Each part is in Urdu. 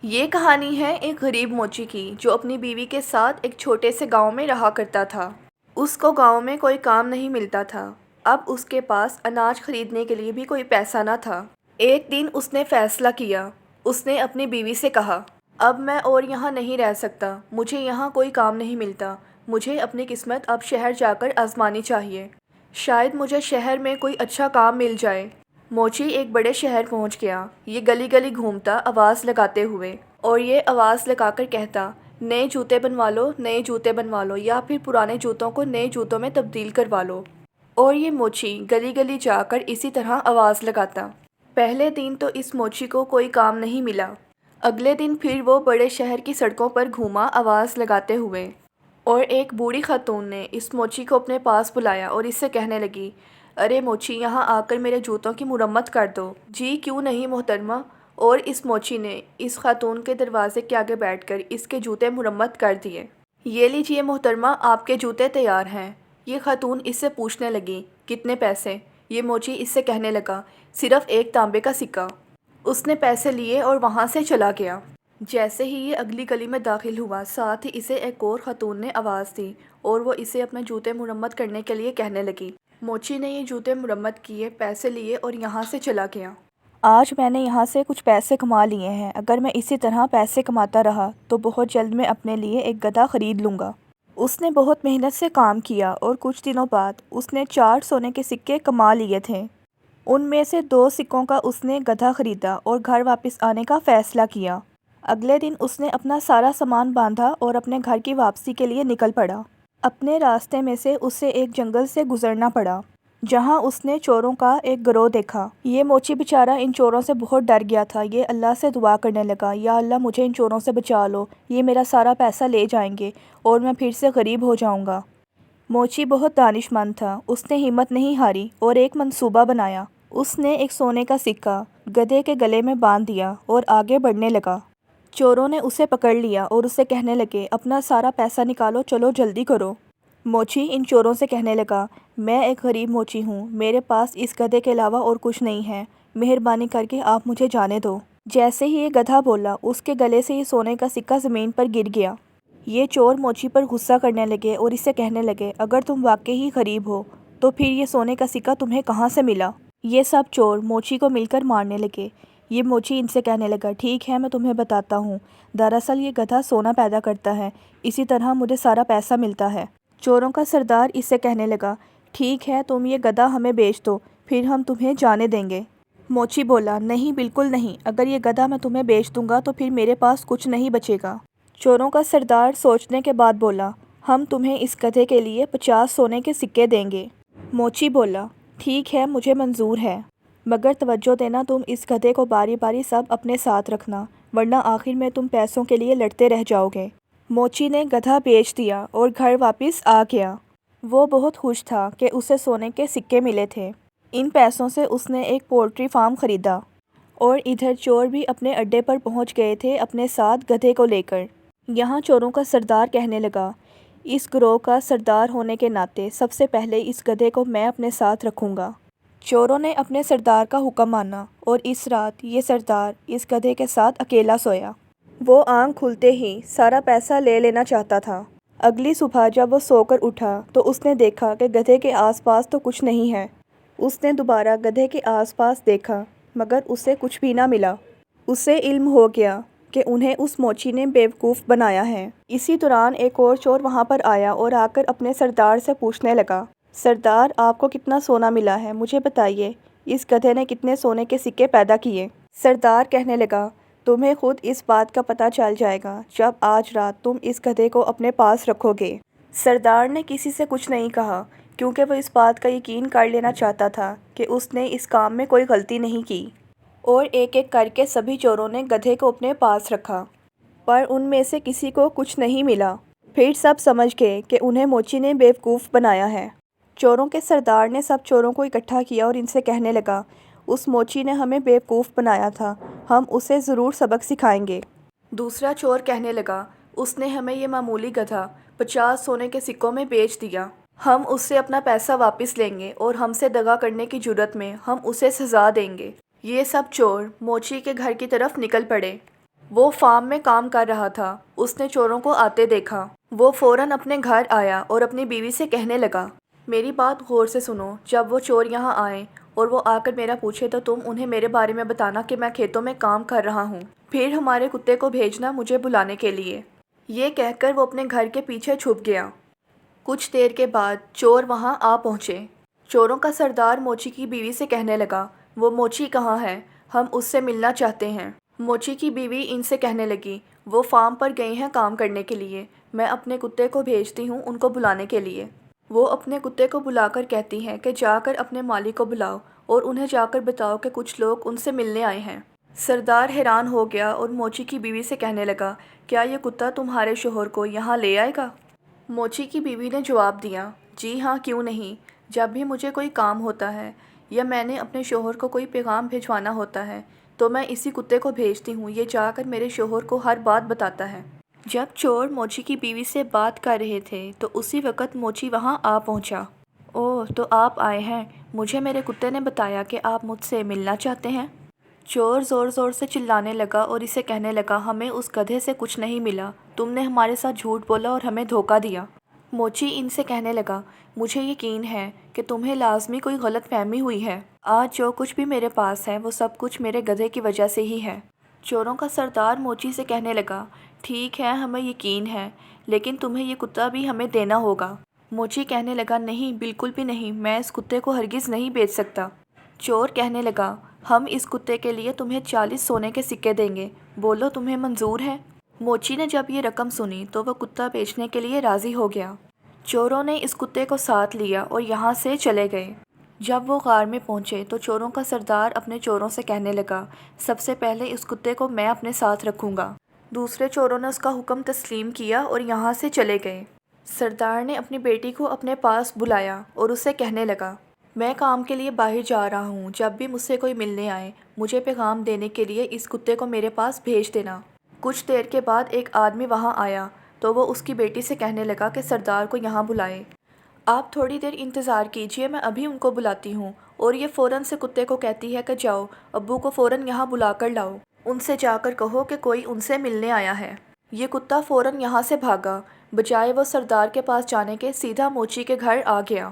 یہ کہانی ہے ایک غریب موچی کی جو اپنی بیوی کے ساتھ ایک چھوٹے سے گاؤں میں رہا کرتا تھا۔ اس کو گاؤں میں کوئی کام نہیں ملتا تھا۔ اب اس کے پاس اناج خریدنے کے لیے بھی کوئی پیسہ نہ تھا۔ ایک دن اس نے فیصلہ کیا۔ اس نے اپنی بیوی سے کہا، اب میں اور یہاں نہیں رہ سکتا، مجھے یہاں کوئی کام نہیں ملتا، مجھے اپنی قسمت اب شہر جا کر آزمانی چاہیے، شاید مجھے شہر میں کوئی اچھا کام مل جائے۔ موچی ایک بڑے شہر پہنچ گیا۔ یہ گلی گلی گھومتا آواز لگاتے ہوئے، اور یہ آواز لگا کر کہتا، نئے جوتے بنوا لو، نئے جوتے بنوا لو، یا پھر پرانے جوتوں کو نئے جوتوں میں تبدیل کروا لو۔ اور یہ موچی گلی گلی جا کر اسی طرح آواز لگاتا۔ پہلے دن تو اس موچی کو کوئی کام نہیں ملا۔ اگلے دن پھر وہ بڑے شہر کی سڑکوں پر گھوما آواز لگاتے ہوئے، اور ایک بوڑھی خاتون نے اس موچی کو اپنے پاس بلایا اور اس سے کہنے لگی، ارے موچی، یہاں آ کر میرے جوتوں کی مرمت کر دو۔ جی کیوں نہیں محترمہ۔ اور اس موچی نے اس خاتون کے دروازے کے آگے بیٹھ کر اس کے جوتے مرمت کر دیے۔ یہ لیجئے محترمہ، آپ کے جوتے تیار ہیں۔ یہ خاتون اس سے پوچھنے لگی، کتنے پیسے؟ یہ موچی اس سے کہنے لگا، صرف ایک تانبے کا سکہ۔ اس نے پیسے لیے اور وہاں سے چلا گیا۔ جیسے ہی یہ اگلی گلی میں داخل ہوا، ساتھ ہی اسے ایک اور خاتون نے آواز دی، اور وہ اسے اپنے جوتے مرمت کرنے کے لیے کہنے لگی۔ موچی نے یہ جوتے مرمت کیے، پیسے لیے اور یہاں سے چلا گیا۔ آج میں نے یہاں سے کچھ پیسے کما لیے ہیں، اگر میں اسی طرح پیسے کماتا رہا تو بہت جلد میں اپنے لیے ایک گدھا خرید لوں گا۔ اس نے بہت محنت سے کام کیا اور کچھ دنوں بعد اس نے 4 سونے کے سکے کما لیے تھے۔ ان میں سے 2 سکوں کا اس نے گدھا خریدا اور گھر واپس آنے کا فیصلہ کیا۔ اگلے دن اس نے اپنا سارا سامان باندھا اور اپنے گھر کی واپسی کے لیے نکل پڑا۔ اپنے راستے میں سے اسے ایک جنگل سے گزرنا پڑا، جہاں اس نے چوروں کا ایک گروہ دیکھا۔ یہ موچی بیچارہ ان چوروں سے بہت ڈر گیا تھا۔ یہ اللہ سے دعا کرنے لگا، یا اللہ مجھے ان چوروں سے بچا لو، یہ میرا سارا پیسہ لے جائیں گے اور میں پھر سے غریب ہو جاؤں گا۔ موچی بہت دانش مند تھا۔ اس نے ہمت نہیں ہاری اور ایک منصوبہ بنایا۔ اس نے ایک سونے کا سکہ گدھے کے گلے میں باندھ دیا اور آگے بڑھنے لگا۔ چوروں نے اسے پکڑ لیا اور اسے کہنے لگے، اپنا سارا پیسہ نکالو، چلو جلدی کرو۔ موچی ان چوروں سے کہنے لگا، میں ایک غریب موچی ہوں، میرے پاس اس گدھے کے علاوہ اور کچھ نہیں ہے، مہربانی کر کے آپ مجھے جانے دو۔ جیسے ہی یہ گدھا بولا، اس کے گلے سے یہ سونے کا سکہ زمین پر گر گیا۔ یہ چور موچی پر غصہ کرنے لگے اور اسے کہنے لگے، اگر تم واقعی ہی غریب ہو تو پھر یہ سونے کا سکہ تمہیں کہاں سے ملا؟ یہ سب چور موچی کو مل کر مارنے لگے۔ یہ موچی ان سے کہنے لگا، ٹھیک ہے، میں تمہیں بتاتا ہوں، دراصل یہ گدھا سونا پیدا کرتا ہے، اسی طرح مجھے سارا پیسہ ملتا ہے۔ چوروں کا سردار اس سے کہنے لگا، ٹھیک ہے، تم یہ گدھا ہمیں بیچ دو، پھر ہم تمہیں جانے دیں گے۔ موچی بولا، نہیں، بالکل نہیں، اگر یہ گدھا میں تمہیں بیچ دوں گا تو پھر میرے پاس کچھ نہیں بچے گا۔ چوروں کا سردار سوچنے کے بعد بولا، ہم تمہیں اس گدھے کے لیے 50 سونے کے سکے دیں گے۔ موچی بولا، ٹھیک ہے، مجھے منظور ہے، مگر توجہ دینا، تم اس گدھے کو باری باری سب اپنے ساتھ رکھنا، ورنہ آخر میں تم پیسوں کے لیے لڑتے رہ جاؤ گے۔ موچی نے گدھا بیچ دیا اور گھر واپس آ گیا۔ وہ بہت خوش تھا کہ اسے سونے کے سکے ملے تھے۔ ان پیسوں سے اس نے ایک پولٹری فارم خریدا، اور ادھر چور بھی اپنے اڈے پر پہنچ گئے تھے اپنے ساتھ گدھے کو لے کر۔ یہاں چوروں کا سردار کہنے لگا، اس گروہ کا سردار ہونے کے ناطے سب سے پہلے اس گدھے کو میں اپنے ساتھ رکھوں گا۔ چوروں نے اپنے سردار کا حکم مانا، اور اس رات یہ سردار اس گدھے کے ساتھ اکیلا سویا۔ وہ آنکھ کھلتے ہی سارا پیسہ لے لینا چاہتا تھا۔ اگلی صبح جب وہ سو کر اٹھا تو اس نے دیکھا کہ گدھے کے آس پاس تو کچھ نہیں ہے۔ اس نے دوبارہ گدھے کے آس پاس دیکھا، مگر اسے کچھ بھی نہ ملا۔ اسے علم ہو گیا کہ انہیں اس موچی نے بیوقوف بنایا ہے۔ اسی دوران ایک اور چور وہاں پر آیا اور آ کر اپنے سردار سے پوچھنے لگا، سردار، آپ کو کتنا سونا ملا ہے، مجھے بتائیے، اس گدھے نے کتنے سونے کے سکے پیدا کیے؟ سردار کہنے لگا، تمہیں خود اس بات کا پتہ چل جائے گا جب آج رات تم اس گدھے کو اپنے پاس رکھو گے۔ سردار نے کسی سے کچھ نہیں کہا، کیونکہ وہ اس بات کا یقین کر لینا چاہتا تھا کہ اس نے اس کام میں کوئی غلطی نہیں کی۔ اور ایک ایک کر کے سبھی چوروں نے گدھے کو اپنے پاس رکھا، پر ان میں سے کسی کو کچھ نہیں ملا۔ پھر سب سمجھ گئے کہ انہیں موچی نے بیوقوف بنایا ہے۔ چوروں کے سردار نے سب چوروں کو اکٹھا کیا اور ان سے کہنے لگا، اس موچی نے ہمیں بیوقوف بنایا تھا، ہم اسے ضرور سبق سکھائیں گے۔ دوسرا چور کہنے لگا، اس نے ہمیں یہ معمولی گدھا 50 سونے کے سکوں میں بیچ دیا، ہم اس سے اپنا پیسہ واپس لیں گے اور ہم سے دغا کرنے کی جرات میں ہم اسے سزا دیں گے۔ یہ سب چور موچی کے گھر کی طرف نکل پڑے۔ وہ فارم میں کام کر رہا تھا۔ اس نے چوروں کو آتے دیکھا۔ وہ فوراً اپنے گھر آیا اور اپنی بیوی سے کہنے لگا، میری بات غور سے سنو، جب وہ چور یہاں آئیں اور وہ آ کر میرا پوچھے تو تم انہیں میرے بارے میں بتانا کہ میں کھیتوں میں کام کر رہا ہوں، پھر ہمارے کتے کو بھیجنا مجھے بلانے کے لیے۔ یہ کہہ کر وہ اپنے گھر کے پیچھے چھپ گیا۔ کچھ دیر کے بعد چور وہاں آ پہنچے۔ چوروں کا سردار موچی کی بیوی سے کہنے لگا، وہ موچی کہاں ہے؟ ہم اس سے ملنا چاہتے ہیں۔ موچی کی بیوی ان سے کہنے لگی، وہ فارم پر گئے ہیں کام کرنے کے لیے، میں اپنے کتے کو بھیجتی ہوں ان کو بلانے کے لیے۔ وہ اپنے کتے کو بلا کر کہتی ہیں کہ جا کر اپنے مالک کو بلاؤ اور انہیں جا کر بتاؤ کہ کچھ لوگ ان سے ملنے آئے ہیں۔ سردار حیران ہو گیا اور موچی کی بیوی سے کہنے لگا، کیا یہ کتا تمہارے شوہر کو یہاں لے آئے گا؟ موچی کی بیوی نے جواب دیا، جی ہاں، کیوں نہیں، جب بھی مجھے کوئی کام ہوتا ہے یا میں نے اپنے شوہر کو کوئی پیغام بھجوانا ہوتا ہے تو میں اسی کتے کو بھیجتی ہوں، یہ جا کر میرے شوہر کو ہر بات بتاتا ہے۔ جب چور موچی کی بیوی سے بات کر رہے تھے تو اسی وقت موچی وہاں آ پہنچا۔ اوہ، تو آپ آئے ہیں، مجھے میرے کتے نے بتایا کہ آپ مجھ سے ملنا چاہتے ہیں۔ چور زور زور سے چلانے لگا اور اسے کہنے لگا، ہمیں اس گدھے سے کچھ نہیں ملا، تم نے ہمارے ساتھ جھوٹ بولا اور ہمیں دھوکہ دیا۔ موچی ان سے کہنے لگا، مجھے یقین ہے کہ تمہیں لازمی کوئی غلط فہمی ہوئی ہے، آج جو کچھ بھی میرے پاس ہے وہ سب کچھ میرے گدھے کی وجہ سے ہی ہے۔ چوروں کا سردار موچی سے کہنے لگا، ٹھیک ہے، ہمیں یقین ہے، لیکن تمہیں یہ کتا بھی ہمیں دینا ہوگا۔ موچی کہنے لگا، نہیں، بالکل بھی نہیں، میں اس کتے کو ہرگز نہیں بیچ سکتا۔ چور کہنے لگا، ہم اس کتے کے لیے تمہیں 40 سونے کے سکے دیں گے، بولو تمہیں منظور ہے؟ موچی نے جب یہ رقم سنی تو وہ کتا بیچنے کے لیے راضی ہو گیا۔ چوروں نے اس کتے کو ساتھ لیا اور یہاں سے چلے گئے۔ جب وہ غار میں پہنچے تو چوروں کا سردار اپنے چوروں سے کہنے لگا، سب سے پہلے اس کتے کو میں اپنے ساتھ رکھوں گا۔ دوسرے چوروں نے اس کا حکم تسلیم کیا اور یہاں سے چلے گئے۔ سردار نے اپنی بیٹی کو اپنے پاس بلایا اور اسے کہنے لگا، میں کام کے لیے باہر جا رہا ہوں، جب بھی مجھ سے کوئی ملنے آئے مجھے پیغام دینے کے لیے اس کتے کو میرے پاس بھیج دینا۔ کچھ دیر کے بعد ایک آدمی وہاں آیا تو وہ اس کی بیٹی سے کہنے لگا کہ سردار کو یہاں بلائے۔ آپ تھوڑی دیر انتظار کیجیے، میں ابھی ان کو بلاتی ہوں۔ اور یہ فوراً سے کتے کو کہتی ہے کہ جاؤ، ابو کو فوراً یہاں بلا کر لاؤ، ان سے جا کر کہو کہ کوئی ان سے ملنے آیا ہے۔ یہ کتا فوراً یہاں سے بھاگا، بجائے وہ سردار کے پاس جانے کے سیدھا موچی کے گھر آ گیا۔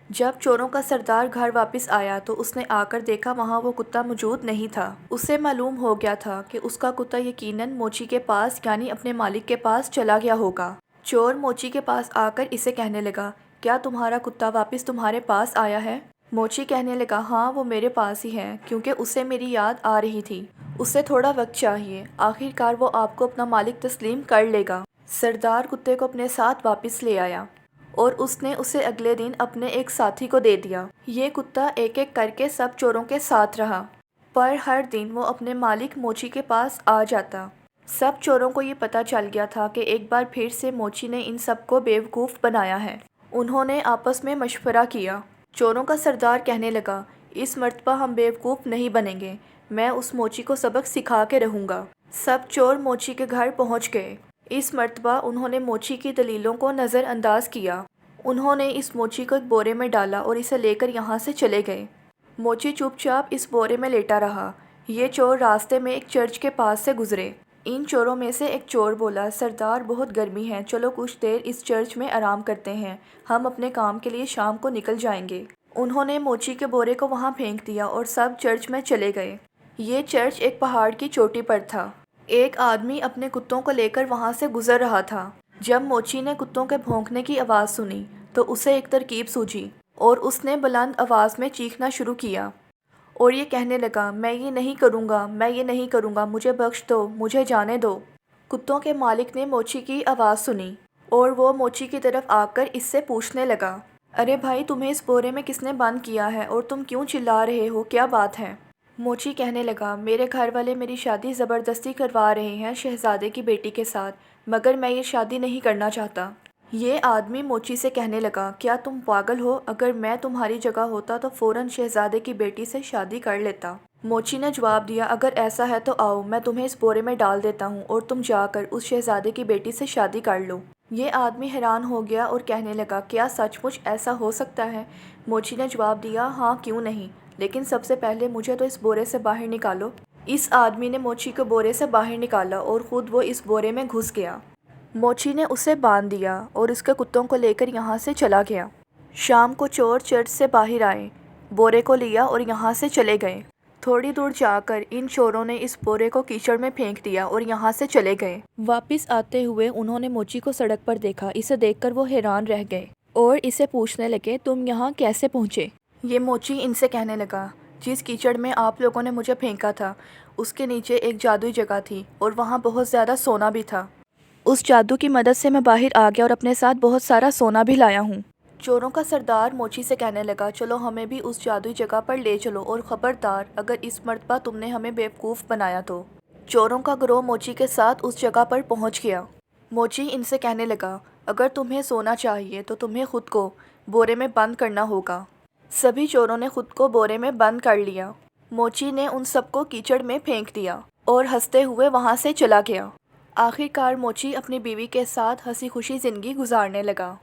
جب چوروں کا سردار گھر واپس آیا تو اس نے آ کر دیکھا وہاں وہ کتا موجود نہیں تھا۔ اسے معلوم ہو گیا تھا کہ اس کا کتا یقیناً موچی کے پاس یعنی اپنے مالک کے پاس چلا گیا ہوگا۔ چور موچی کے پاس آ کر اسے کہنے لگا، کیا تمہارا کتا واپس تمہارے پاس آیا ہے؟ موچی کہنے لگا، ہاں، وہ میرے پاس ہی ہے، کیونکہ اسے میری یاد آ رہی تھی، اسے تھوڑا وقت چاہیے، آخر کار وہ آپ کو اپنا مالک تسلیم کر لے گا۔ سردار کتے کو اپنے ساتھ واپس لے آیا اور اس نے اسے اگلے دن اپنے ایک ساتھی کو دے دیا۔ یہ کتا ایک ایک کر کے سب چوروں کے ساتھ رہا، پر ہر دن وہ اپنے مالک موچی کے پاس آ جاتا۔ سب چوروں کو یہ پتہ چل گیا تھا کہ ایک بار پھر سے موچی نے ان سب کو بیوقوف بنایا ہے۔ انہوں نے آپس میں مشورہ کیا۔ چوروں کا سردار کہنے لگا، اس مرتبہ ہم بیوقوف نہیں بنیں گے، میں اس موچی کو سبق سکھا کے رہوں گا۔ سب چور موچی کے گھر پہنچ گئے۔ اس مرتبہ انہوں نے موچی کی دلیلوں کو نظر انداز کیا۔ انہوں نے اس موچی کو ایک بورے میں ڈالا اور اسے لے کر یہاں سے چلے گئے۔ موچی چپ چاپ اس بورے میں لیٹا رہا۔ یہ چور راستے میں ایک چرچ کے پاس سے گزرے۔ ان چوروں میں سے ایک چور بولا، سردار، بہت گرمی ہے، چلو کچھ دیر اس چرچ میں آرام کرتے ہیں، ہم اپنے کام کے لیے شام کو نکل جائیں گے۔ انہوں نے موچی کے بورے کو وہاں پھینک دیا اور سب چرچ میں چلے گئے۔ یہ چرچ ایک پہاڑ کی چوٹی پر تھا۔ ایک آدمی اپنے کتوں کو لے کر وہاں سے گزر رہا تھا۔ جب موچی نے کتوں کے بھونکنے کی آواز سنی تو اسے ایک ترکیب سوجھی اور اس نے بلند آواز میں چیخنا شروع کیا اور یہ کہنے لگا، میں یہ نہیں کروں گا، میں یہ نہیں کروں گا، مجھے بخش دو، مجھے جانے دو۔ کتوں کے مالک نے موچی کی آواز سنی اور وہ موچی کی طرف آ کر اس سے پوچھنے لگا، ارے بھائی، تمہیں اس بورے میں کس نے بند کیا ہے اور تم کیوں چلا رہے ہو، کیا بات ہے؟ موچی کہنے لگا، میرے گھر والے میری شادی زبردستی کروا رہے ہیں شہزادے کی بیٹی کے ساتھ، مگر میں یہ شادی نہیں کرنا چاہتا۔ یہ آدمی موچی سے کہنے لگا، کیا تم پاگل ہو؟ اگر میں تمہاری جگہ ہوتا تو فوراً شہزادے کی بیٹی سے شادی کر لیتا۔ موچی نے جواب دیا، اگر ایسا ہے تو آؤ، میں تمہیں اس بورے میں ڈال دیتا ہوں اور تم جا کر اس شہزادے کی بیٹی سے شادی کر لو۔ یہ آدمی حیران ہو گیا اور کہنے لگا، کیا سچ مچ ایسا ہو سکتا ہے؟ موچی نے جواب دیا، ہاں، کیوں نہیں، لیکن سب سے پہلے مجھے تو اس بورے سے باہر نکالو۔ اس آدمی نے موچی کو بورے سے باہر نکالا اور خود وہ اس بورے میں گھس گیا۔ موچی نے اسے باندھ دیا اور اس کے کتوں کو لے کر یہاں سے چلا گیا۔ شام کو چور چرچ سے باہر آئے، بورے کو لیا اور یہاں سے چلے گئے۔ تھوڑی دور جا کر ان چوروں نے اس بورے کو کیچڑ میں پھینک دیا اور یہاں سے چلے گئے۔ واپس آتے ہوئے انہوں نے موچی کو سڑک پر دیکھا۔ اسے دیکھ کر وہ حیران رہ گئے اور اسے پوچھنے لگے، تم یہاں کیسے پہنچے؟ یہ موچی ان سے کہنے لگا، جس کیچڑ میں آپ لوگوں نے مجھے پھینکا تھا اس کے نیچے ایک جادوئی جگہ تھی اور وہاں بہت زیادہ سونا بھی تھا۔ اس جادو کی مدد سے میں باہر آ گیا اور اپنے ساتھ بہت سارا سونا بھی لایا ہوں۔ چوروں کا سردار موچی سے کہنے لگا، چلو ہمیں بھی اس جادوئی جگہ پر لے چلو اور خبردار اگر اس مرتبہ تم نے ہمیں بیوقوف بنایا تو۔ چوروں کا گروہ موچی کے ساتھ اس جگہ پر پہنچ گیا۔ موچی ان سے کہنے لگا، اگر تمہیں سونا چاہیے تو تمہیں خود کو بورے میں بند کرنا ہوگا۔ سبھی چوروں نے خود کو بورے میں بند کر لیا۔ موچی نے ان سب کو کیچڑ میں پھینک دیا اور ہنستے ہوئے وہاں سے چلا گیا۔ آخر کار موچی اپنی بیوی کے ساتھ ہنسی خوشی زندگی گزارنے لگا۔